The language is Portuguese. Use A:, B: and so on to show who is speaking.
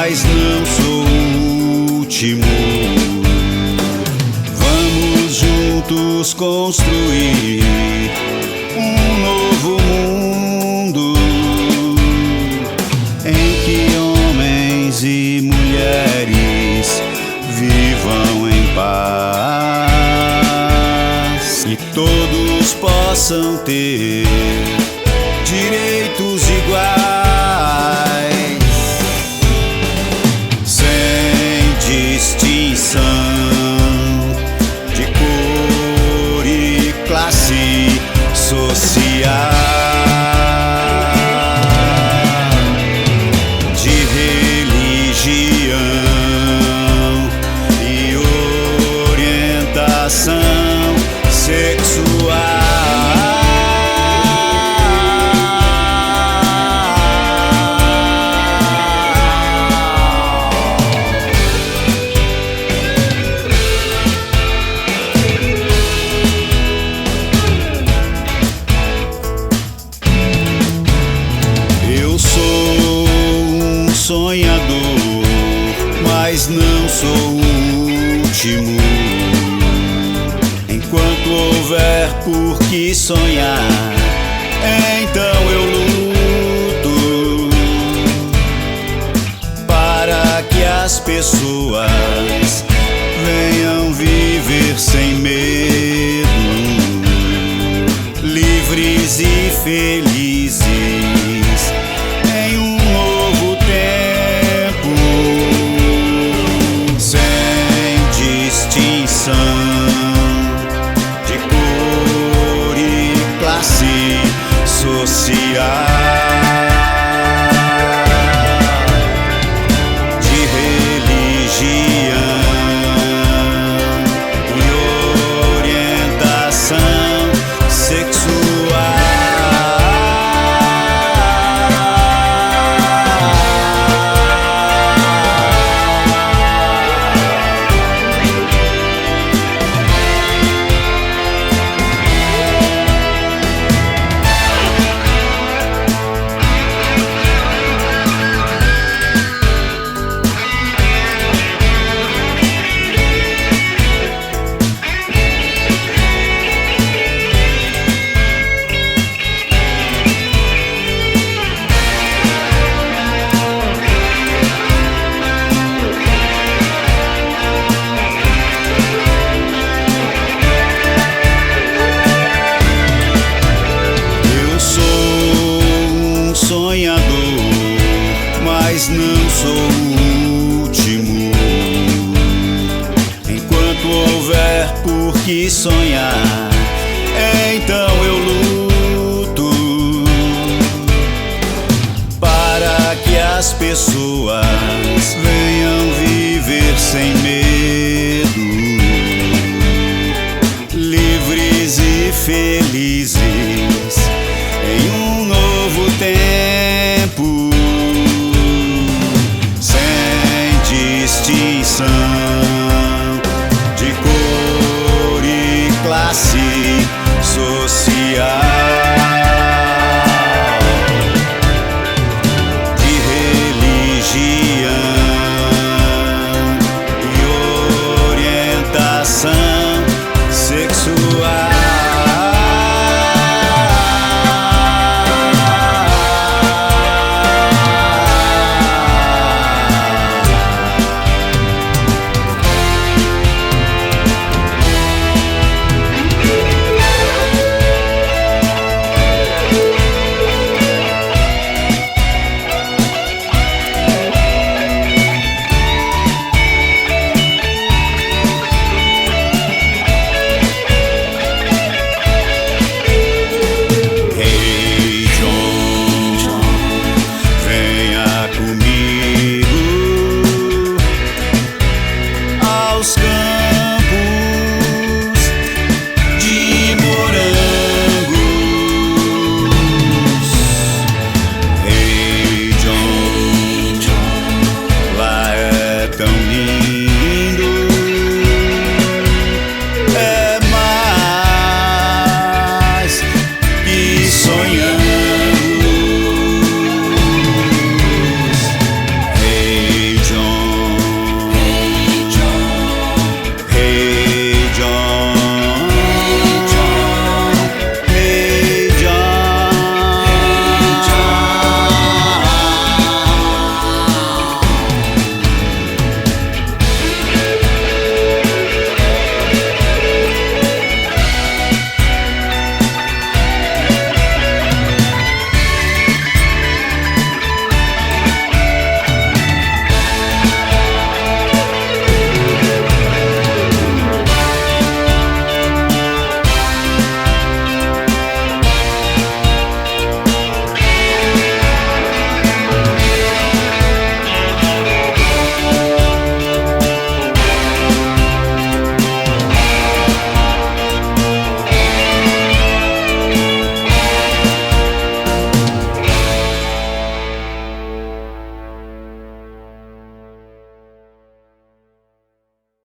A: mas não sou o último. Vamos juntos construir um novo mundo em que homens e mulheres vivam em paz e todos possam ter direitos iguais, sem distinção de cor e classe social, de religião e orientação sexual. Sonhador, mas não sou o último. Enquanto houver por que sonhar, então eu luto para que as pessoas venham viver sem medo, livres e felizes em um novo tempo, sem distinção de cor e classe social, de religião e orientação sexual. Mas não sou o último. Enquanto houver por que sonhar, então eu luto para que as pessoas venham viver sem medo, livres e felizes em um novo tempo, distinção de cor e classe social.